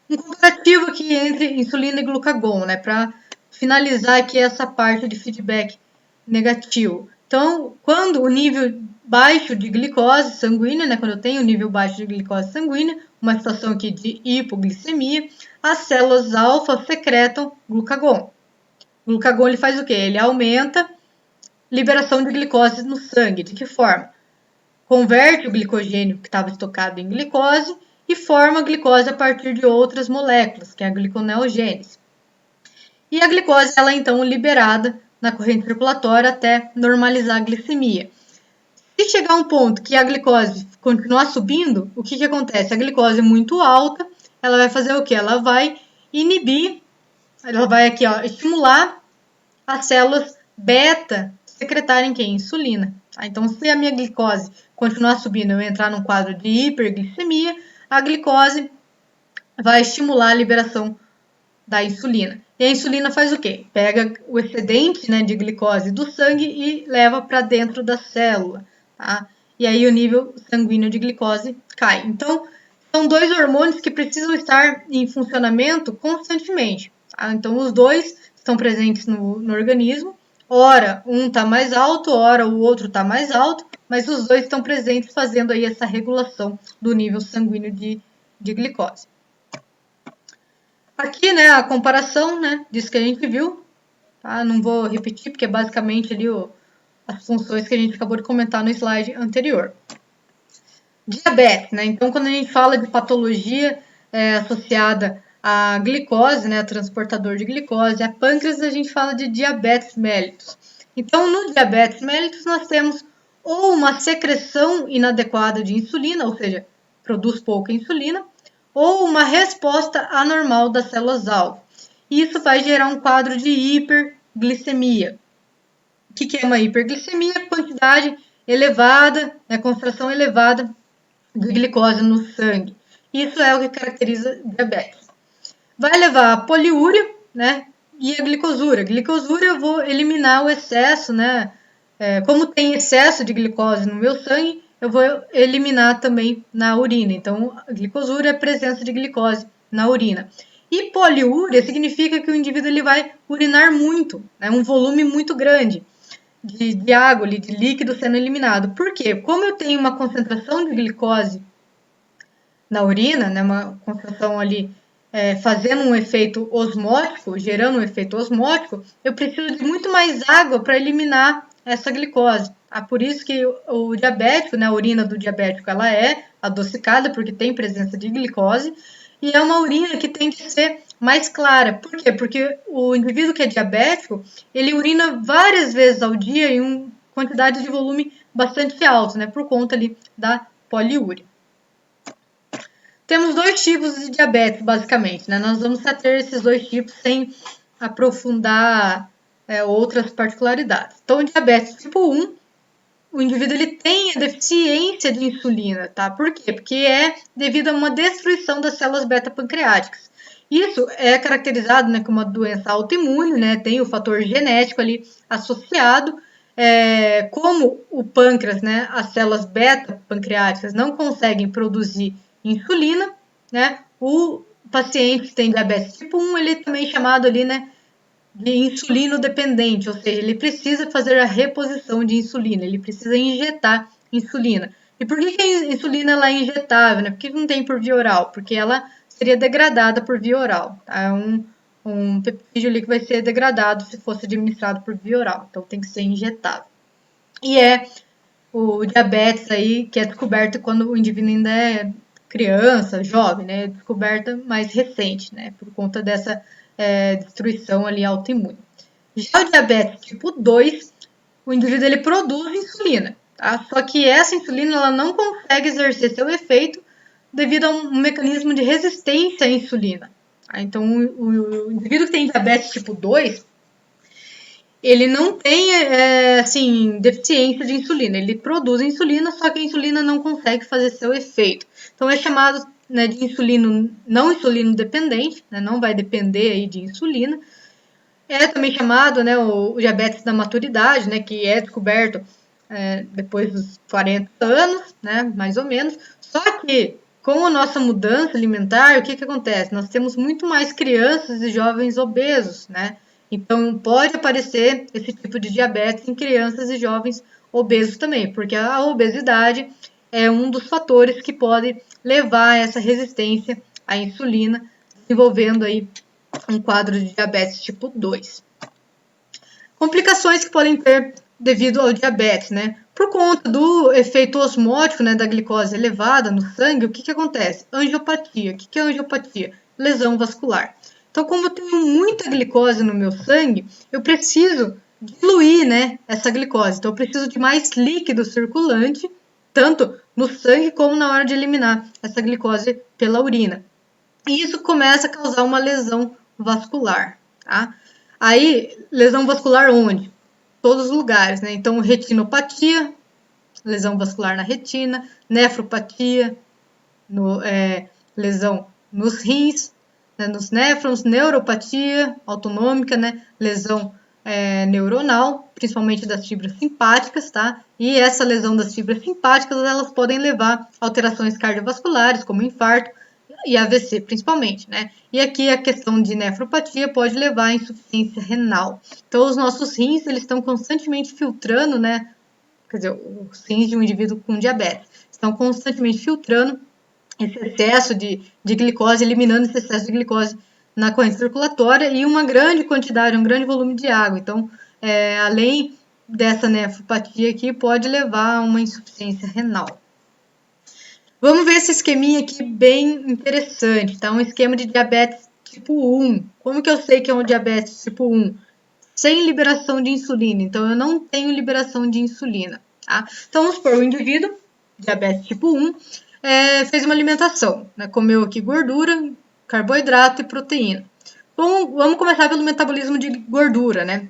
Um comparativo aqui entre insulina e glucagon, né, para finalizar aqui essa parte de feedback negativo. Então, quando o nível baixo de glicose sanguínea, né, quando eu tenho o nível baixo de glicose sanguínea, uma situação aqui de hipoglicemia, as células alfa secretam glucagon. O glucagon ele faz o quê? Ele aumenta a liberação de glicose no sangue. De que forma? Converte o glicogênio que estava estocado em glicose e forma a glicose a partir de outras moléculas, que é a gliconeogênese. E a glicose ela é então liberada na corrente circulatória até normalizar a glicemia. Se chegar a um ponto que a glicose continuar subindo, o que acontece? A glicose muito alta, ela vai fazer o que? Ela vai inibir, ela vai aqui ó, estimular as células beta secretarem quem? Insulina. Tá? Então, se a minha glicose continuar subindo e eu entrar num quadro de hiperglicemia, a glicose vai estimular a liberação da insulina. E a insulina faz o quê? Pega o excedente, né, de glicose do sangue e leva para dentro da célula. Tá? E aí o nível sanguíneo de glicose cai. Então, são dois hormônios que precisam estar em funcionamento constantemente. Tá? Então, os dois estão presentes no organismo. Ora, um está mais alto, ora o outro está mais alto, mas os dois estão presentes fazendo aí essa regulação do nível sanguíneo de glicose. Aqui, né, a comparação, né, disso que a gente viu, tá? Não vou repetir, porque é basicamente ali as funções que a gente acabou de comentar no slide anterior. Diabetes, né? Então, quando a gente fala de patologia associada à glicose, né, transportador de glicose, a pâncreas, a gente fala de diabetes mellitus. Então, no diabetes mellitus, nós temos ou uma secreção inadequada de insulina, ou seja, produz pouca insulina, ou uma resposta anormal das células-alvo. Isso vai gerar um quadro de hiperglicemia. O que é uma hiperglicemia? Quantidade elevada, né, concentração elevada de glicose no sangue. Isso é o que caracteriza diabetes. Vai levar a poliúria, né, e a glicosúria. Glicosúria eu vou eliminar o excesso, né, como tem excesso de glicose no meu sangue, eu vou eliminar também na urina. Então, a glicosúria é a presença de glicose na urina. E poliúria significa que o indivíduo ele vai urinar muito, né, um volume muito grande de água, de líquido sendo eliminado. Por quê? Como eu tenho uma concentração de glicose na urina, né, uma concentração ali fazendo um efeito osmótico, gerando um efeito osmótico, eu preciso de muito mais água para eliminar essa glicose. Por isso que o diabético, né, a urina do diabético, ela é adocicada porque tem presença de glicose e é uma urina que tem que ser mais clara. Por quê? Porque o indivíduo que é diabético, ele urina várias vezes ao dia em uma quantidade de volume bastante alto, né, por conta ali da poliúria. Temos dois tipos de diabetes, basicamente, né? Nós vamos ter esses dois tipos sem aprofundar outras particularidades. Então, o diabetes tipo 1, o indivíduo ele tem a deficiência de insulina, tá? Por quê? Porque é devido a uma destruição das células beta-pancreáticas. Isso é caracterizado, né, como uma doença autoimune, né? Tem o fator genético ali associado. Como o pâncreas, né, as células beta-pancreáticas não conseguem produzir insulina, né? O paciente que tem diabetes tipo 1, ele é também chamado ali, né, de insulino dependente, ou seja, ele precisa fazer a reposição de insulina, ele precisa injetar insulina. E por que a insulina ela é injetável, né? Por que não tem por via oral? Porque ela seria degradada por via oral. Tá? É um peptídeo ali que vai ser degradado se fosse administrado por via oral. Então tem que ser injetável. E é o diabetes aí que é descoberto quando o indivíduo ainda é criança, jovem, né? Descoberta mais recente, né? Por conta dessa destruição ali autoimune. Já o diabetes tipo 2, o indivíduo ele produz insulina, tá? Só que essa insulina ela não consegue exercer seu efeito devido a um mecanismo de resistência à insulina. Tá? Então, o indivíduo que tem diabetes tipo 2, ele não tem, assim, deficiência de insulina. Ele produz insulina, só que a insulina não consegue fazer seu efeito. Então, é chamado, né, de insulino não insulino dependente, né, não vai depender aí de insulina. É também chamado, né, o diabetes da maturidade, né, que é descoberto depois dos 40 anos, né, mais ou menos. Só que, com a nossa mudança alimentar, o que acontece? Nós temos muito mais crianças e jovens obesos, né? Então, pode aparecer esse tipo de diabetes em crianças e jovens obesos também, porque a obesidade é um dos fatores que pode levar a essa resistência à insulina, desenvolvendo aí um quadro de diabetes tipo 2. Complicações que podem ter devido ao diabetes, né? Por conta do efeito osmótico, né, da glicose elevada no sangue, o que acontece? Angiopatia. O que é angiopatia? Lesão vascular. Então, como eu tenho muita glicose no meu sangue, eu preciso diluir, né, essa glicose. Então, eu preciso de mais líquido circulante, tanto no sangue como na hora de eliminar essa glicose pela urina. E isso começa a causar uma lesão vascular, tá? Aí, lesão vascular onde? Todos os lugares, né? Então, retinopatia, lesão vascular na retina, nefropatia, lesão nos rins, né, nos néfrons, neuropatia autonômica, né? Lesão neuronal, principalmente das fibras simpáticas, tá? E essa lesão das fibras simpáticas, elas podem levar a alterações cardiovasculares, como infarto, e AVC principalmente, né? E aqui a questão de nefropatia pode levar à insuficiência renal. Então, os nossos rins, eles estão constantemente filtrando, né? Quer dizer, os rins de um indivíduo com diabetes estão constantemente filtrando esse excesso de glicose, eliminando esse excesso de glicose na corrente circulatória e uma grande quantidade, um grande volume de água. Então, além dessa nefropatia aqui, pode levar a uma insuficiência renal. Vamos ver esse esqueminha aqui bem interessante, tá? Um esquema de diabetes tipo 1. Como que eu sei que é um diabetes tipo 1? Sem liberação de insulina. Então, eu não tenho liberação de insulina, tá? Então, vamos supor, o indivíduo, diabetes tipo 1, fez uma alimentação, né? Comeu aqui gordura, carboidrato e proteína. Então, vamos começar pelo metabolismo de gordura, né?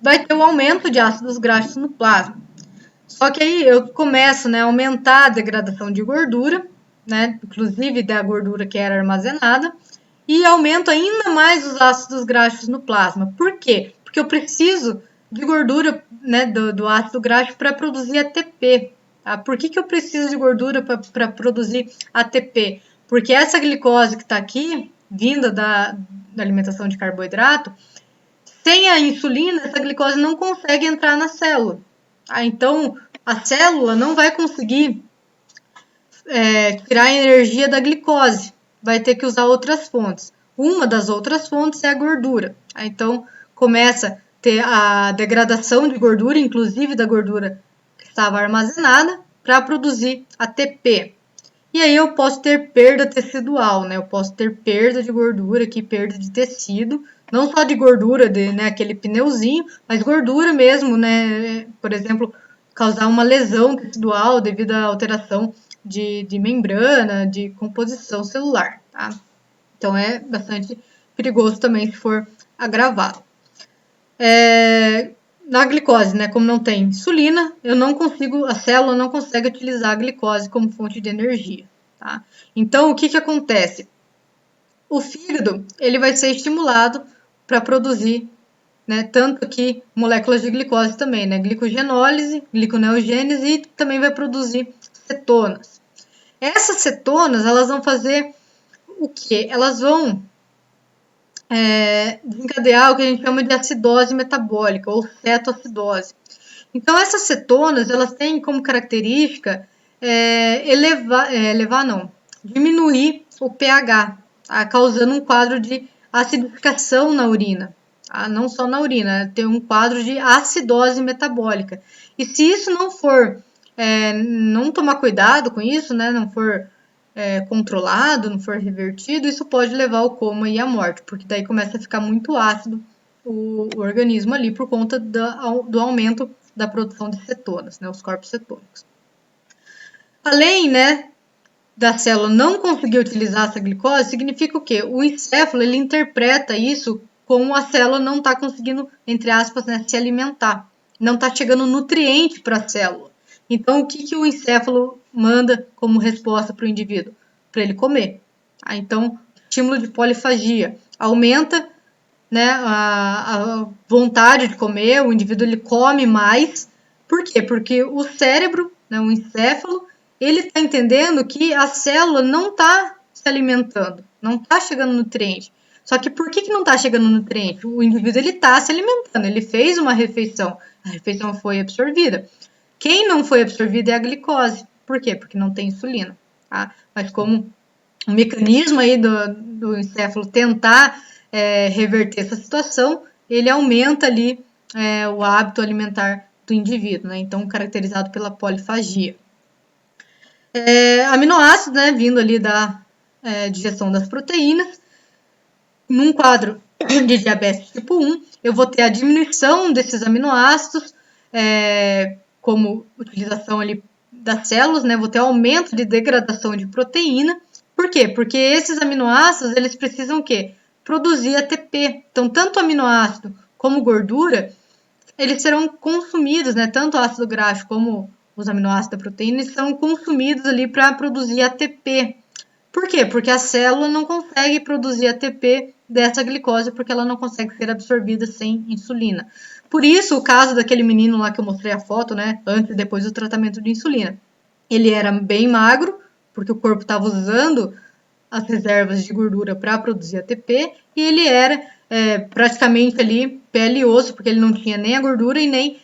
Vai ter um aumento de ácidos graxos no plasma. Só que aí eu começo, né, a aumentar a degradação de gordura, né, inclusive da gordura que era armazenada, e aumento ainda mais os ácidos graxos no plasma. Por quê? Porque eu preciso de gordura, né, do ácido graxo para produzir ATP. Tá? Por que eu preciso de gordura para produzir ATP? Porque essa glicose que está aqui, vinda da alimentação de carboidrato, sem a insulina, essa glicose não consegue entrar na célula. Então, a célula não vai conseguir tirar a energia da glicose, vai ter que usar outras fontes. Uma das outras fontes é a gordura. Então, começa a ter a degradação de gordura, inclusive da gordura que estava armazenada, para produzir ATP. E aí eu posso ter perda tecidual, né? Eu posso ter perda de gordura aqui, perda de tecido, não só de gordura, né, aquele pneuzinho, mas gordura mesmo, né? Por exemplo, causar uma lesão tecidual devido à alteração de membrana, de composição celular, tá? Então é bastante perigoso também se for agravado. Na glicose, né, como não tem insulina, a célula não consegue utilizar a glicose como fonte de energia, tá? Então, o que acontece? O fígado, ele vai ser estimulado para produzir, né, tanto aqui moléculas de glicose também, né, glicogenólise, gliconeogênese e também vai produzir cetonas. Essas cetonas, elas vão fazer o quê? Elas vão desencadear o que a gente chama de acidose metabólica ou cetoacidose. Então, essas cetonas, elas têm como característica diminuir o pH, tá? Causando um quadro de acidificação na urina. Tá? Não só na urina, tem um quadro de acidose metabólica. E se isso não for, não tomar cuidado com isso, né, não for controlado, não for revertido, isso pode levar ao coma e à morte, porque daí começa a ficar muito ácido o organismo ali por conta do aumento da produção de cetonas, né, os corpos cetônicos. Além, né, da célula não conseguir utilizar essa glicose, significa o quê? O encéfalo, ele interpreta isso como a célula não está conseguindo, entre aspas, né, se alimentar. Não está chegando nutriente para a célula. Então, o que o encéfalo manda como resposta para o indivíduo? Para ele comer. Tá? Então, estímulo de polifagia. Aumenta, né, a vontade de comer, o indivíduo ele come mais. Por quê? Porque o cérebro, né, o encéfalo, ele está entendendo que a célula não está se alimentando, não está chegando nutriente. Só que por que não está chegando nutriente? O indivíduo ele está se alimentando, ele fez uma refeição, a refeição foi absorvida. Quem não foi absorvida é a glicose. Por quê? Porque não tem insulina. Tá? Mas como o mecanismo aí do encéfalo tentar reverter essa situação, ele aumenta ali o hábito alimentar do indivíduo, né? Então caracterizado pela polifagia. Aminoácidos, né, vindo ali da digestão das proteínas. Num quadro de diabetes tipo 1, eu vou ter a diminuição desses aminoácidos, como utilização ali das células, né, vou ter aumento de degradação de proteína. Por quê? Porque esses aminoácidos, eles precisam o quê? Produzir ATP. Então, tanto aminoácido como gordura, eles serão consumidos, né, tanto o ácido graxo como os aminoácidos da proteína, eles são consumidos ali para produzir ATP. Por quê? Porque a célula não consegue produzir ATP dessa glicose, porque ela não consegue ser absorvida sem insulina. Por isso, o caso daquele menino lá que eu mostrei a foto, né, antes e depois do tratamento de insulina. Ele era bem magro, porque o corpo estava usando as reservas de gordura para produzir ATP, e ele era praticamente ali pele e osso, porque ele não tinha nem a gordura e nem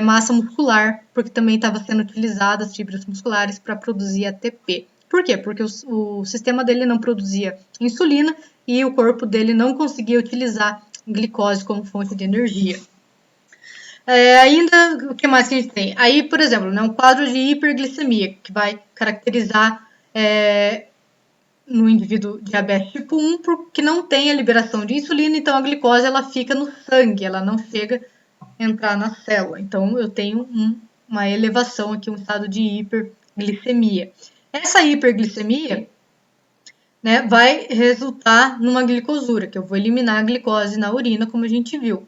massa muscular, porque também estava sendo utilizada as fibras musculares para produzir ATP. Por quê? Porque o sistema dele não produzia insulina e o corpo dele não conseguia utilizar glicose como fonte de energia. Ainda, o que mais que a gente tem? Aí, por exemplo, né, um quadro de hiperglicemia, que vai caracterizar no indivíduo diabetes tipo 1, porque não tem a liberação de insulina, então a glicose ela fica no sangue, ela não chega a entrar na célula. Então, eu tenho uma elevação aqui, um estado de hiperglicemia. Essa hiperglicemia, né, vai resultar numa glicosura, que eu vou eliminar a glicose na urina, como a gente viu.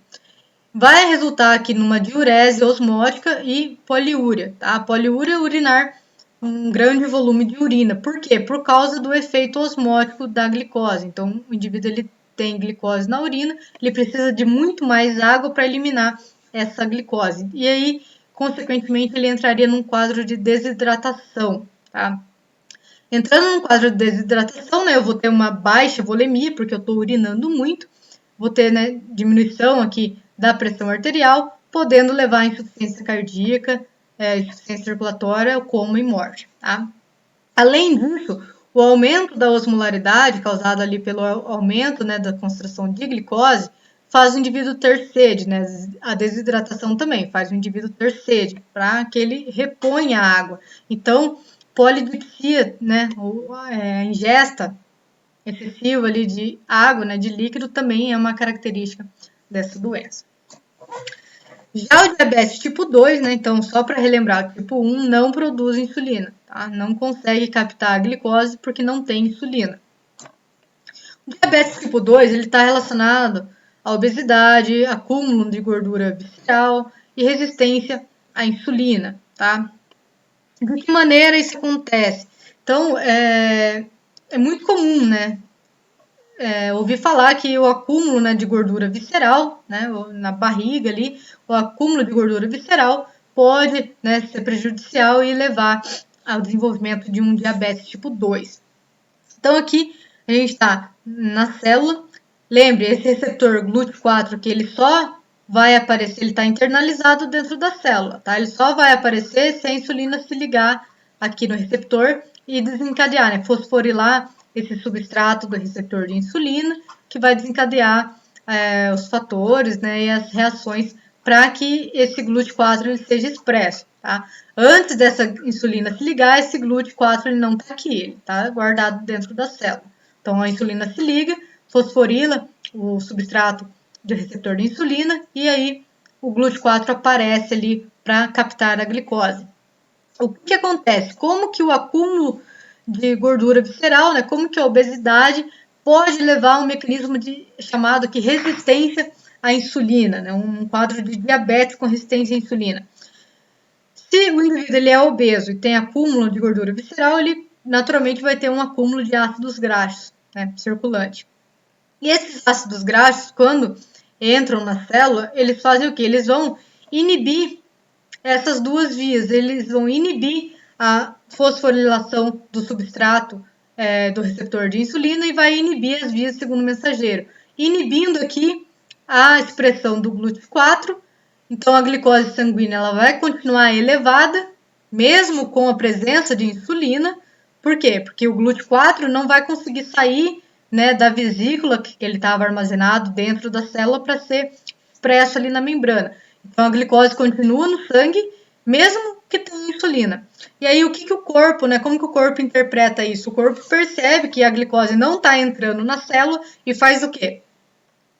Vai resultar aqui numa diurese osmótica e poliúria. Tá? A poliúria é urinar um grande volume de urina. Por quê? Por causa do efeito osmótico da glicose. Então, o indivíduo ele tem glicose na urina, ele precisa de muito mais água para eliminar essa glicose. E aí, consequentemente, ele entraria num quadro de desidratação. Tá? Entrando num quadro de desidratação, né, eu vou ter uma baixa volemia, porque eu estou urinando muito. Vou ter, né, diminuição aqui da pressão arterial, podendo levar a insuficiência cardíaca, insuficiência circulatória, coma e morte. Tá? Além disso, o aumento da osmolaridade, causado ali pelo aumento, né, da concentração de glicose, faz o indivíduo ter sede, né? A desidratação também faz o indivíduo ter sede, para que ele reponha a água. Então, polidipsia, né, a ingesta excessiva ali de água, né, de líquido, também é uma característica dessa doença. Já o diabetes tipo 2, né, então só para relembrar, o tipo 1 não produz insulina, tá? Não consegue captar a glicose porque não tem insulina. O diabetes tipo 2, ele está relacionado à obesidade, acúmulo de gordura visceral e resistência à insulina, tá? De que maneira isso acontece? Então, é muito comum, né, ouvi falar que o acúmulo, né, de gordura visceral, né, na barriga ali, o acúmulo de gordura visceral pode, né, ser prejudicial e levar ao desenvolvimento de um diabetes tipo 2. Então aqui a gente está na célula. Lembre, esse receptor GLUT4 que ele só vai aparecer, ele está internalizado dentro da célula, tá? Ele só vai aparecer se a insulina se ligar aqui no receptor e desencadear, né, fosforilar esse substrato do receptor de insulina, que vai desencadear os fatores, né, e as reações para que esse GLUT4 ele seja expresso. Tá? Antes dessa insulina se ligar, esse GLUT4 ele não está aqui, ele está guardado dentro da célula. Então a insulina se liga, fosforila o substrato do receptor de insulina e aí o GLUT4 aparece ali para captar a glicose. O que acontece? Como que o acúmulo de gordura visceral, né, como que a obesidade pode levar a um mecanismo chamado aqui resistência à insulina, né, um quadro de diabetes com resistência à insulina. Se o indivíduo ele é obeso e tem acúmulo de gordura visceral, ele naturalmente vai ter um acúmulo de ácidos graxos, né, circulante. E esses ácidos graxos, quando entram na célula, eles fazem o quê? Eles vão inibir essas duas vias, eles vão inibir a fosforilação do substrato do receptor de insulina e vai inibir as vias segundo mensageiro, inibindo aqui a expressão do GLUT4. Então a glicose sanguínea ela vai continuar elevada, mesmo com a presença de insulina. Por quê? Porque o GLUT4 não vai conseguir sair, né, da vesícula que ele estava armazenado dentro da célula para ser expresso ali na membrana. Então a glicose continua no sangue, mesmo que tenha insulina. E aí o que o corpo, né? Como que o corpo interpreta isso? O corpo percebe que a glicose não está entrando na célula e faz o quê?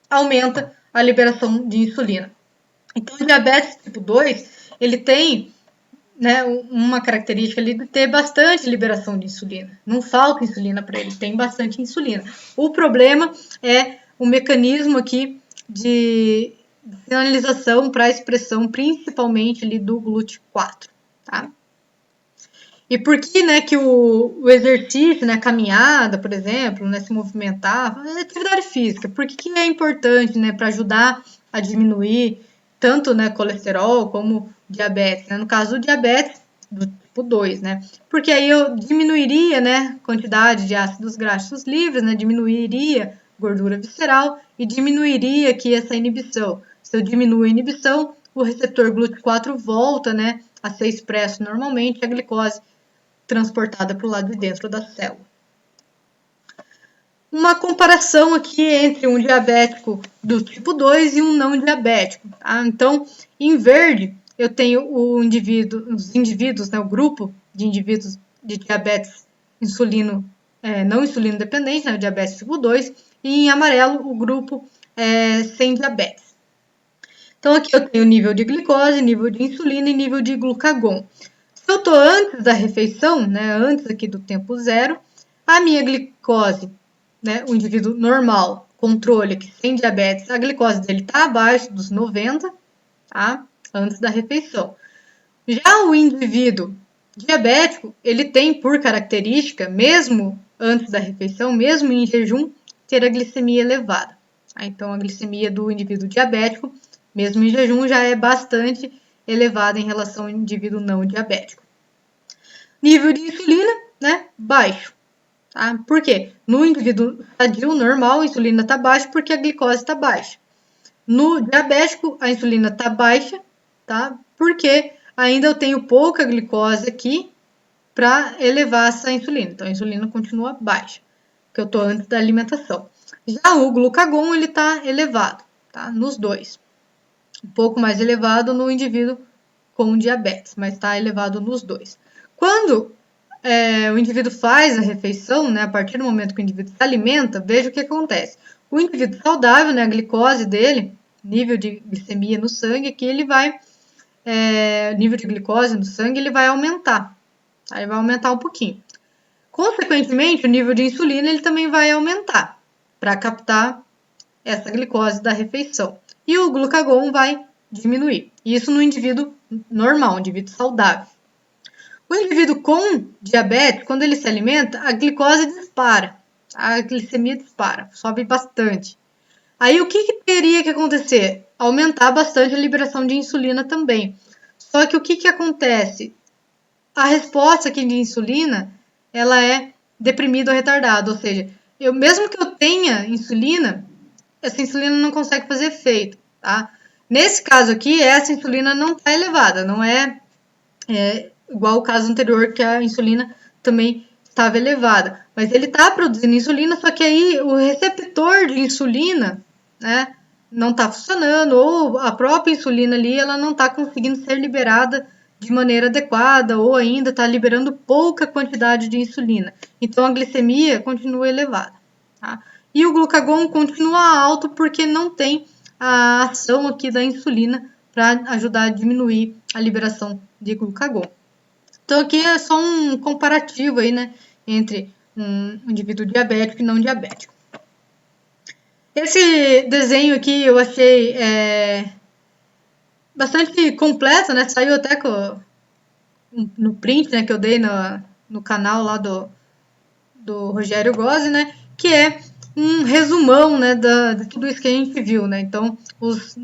Aumenta a liberação de insulina. Então o diabetes tipo 2, ele tem, né, uma característica ali de ter bastante liberação de insulina. Não falta insulina para ele, tem bastante insulina. O problema é o mecanismo aqui de sinalização para a expressão, principalmente ali do GLUT4, tá? E por que, né, que o exercício, né, a caminhada, por exemplo, né, se movimentar, atividade física, por que é importante, né, para ajudar a diminuir tanto, né, colesterol como diabetes, né? No caso do diabetes do tipo 2, né? Porque aí eu diminuiria, né, a quantidade de ácidos graxos livres, né, diminuiria gordura visceral e diminuiria aqui essa inibição. Se eu diminuo a inibição, o receptor GLUT4 volta, né, a ser expresso normalmente, a glicose transportada para o lado de dentro da célula. Uma comparação aqui entre um diabético do tipo 2 e um não diabético. Tá? Então, em verde, eu tenho os indivíduos, né, o grupo de indivíduos de diabetes não insulino dependente, né, o diabetes tipo 2, e em amarelo, o grupo sem diabetes. Então, aqui eu tenho nível de glicose, nível de insulina e nível de glucagon. Se eu estou antes da refeição, né, antes aqui do tempo zero, a minha glicose, né, o indivíduo normal, controle, que sem diabetes, a glicose dele está abaixo dos 90, tá? Antes da refeição. Já o indivíduo diabético, ele tem por característica, mesmo antes da refeição, mesmo em jejum, ter a glicemia elevada. Tá? Então, a glicemia do indivíduo diabético, mesmo em jejum, já é bastante elevada em relação ao indivíduo não diabético. Nível de insulina, né, baixo. Tá? Por quê? No indivíduo sadio normal, a insulina está baixa porque a glicose está baixa. No diabético, a insulina está baixa, tá? Porque ainda eu tenho pouca glicose aqui para elevar essa insulina. Então, a insulina continua baixa, que eu estou antes da alimentação. Já o glucagon, ele está elevado, tá? Nos dois. Um pouco mais elevado no indivíduo com diabetes, mas está elevado nos dois. Quando o indivíduo faz a refeição, né, a partir do momento que o indivíduo se alimenta, veja o que acontece. O indivíduo saudável, né, a glicose dele, nível de glicemia no sangue, aqui ele vai, nível de glicose no sangue, ele vai aumentar. Tá? Ele vai aumentar um pouquinho. Consequentemente, o nível de insulina ele também vai aumentar para captar essa glicose da refeição. E o glucagon vai diminuir. Isso no indivíduo normal, um indivíduo saudável. O indivíduo com diabetes, quando ele se alimenta, a glicose dispara, a glicemia dispara, sobe bastante. Aí o que teria que acontecer? Aumentar bastante a liberação de insulina também. Só que o que acontece? A resposta aqui de insulina, ela é deprimida ou retardada, ou seja, mesmo que eu tenha insulina, essa insulina não consegue fazer efeito, tá? Nesse caso aqui, essa insulina não está elevada, não é igual o caso anterior que a insulina também estava elevada, mas ele está produzindo insulina, só que aí o receptor de insulina, né, não está funcionando, ou a própria insulina ali, ela não está conseguindo ser liberada de maneira adequada, ou ainda está liberando pouca quantidade de insulina. Então a glicemia continua elevada. Tá? E o glucagon continua alto porque não tem a ação aqui da insulina para ajudar a diminuir a liberação de glucagon. Então aqui é só um comparativo aí, né, entre um indivíduo diabético e não diabético. Esse desenho aqui eu achei bastante completo, né? Saiu até no print, né, que eu dei no canal lá do Rogério Gozzi, né? Que é um resumão, né, de tudo isso que a gente viu, né? Então, os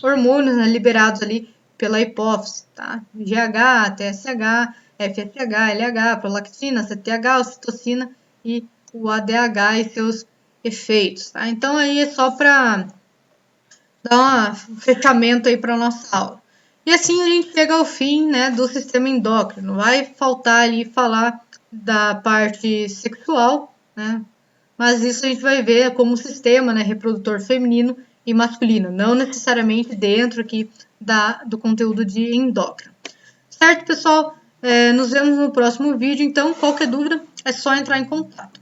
hormônios, né, liberados ali pela hipófise, tá? GH, TSH, FSH, LH, prolactina, CTH, ocitocina e o ADH e seus efeitos, tá? Então aí é só para dar um fechamento aí para nossa aula. E assim a gente chega ao fim, né, do sistema endócrino. Vai faltar ali falar da parte sexual, né? Mas isso a gente vai ver como sistema, né, reprodutor feminino e masculino, não necessariamente dentro aqui do conteúdo de endócrino. Certo, pessoal? Nos vemos no próximo vídeo, então qualquer dúvida é só entrar em contato.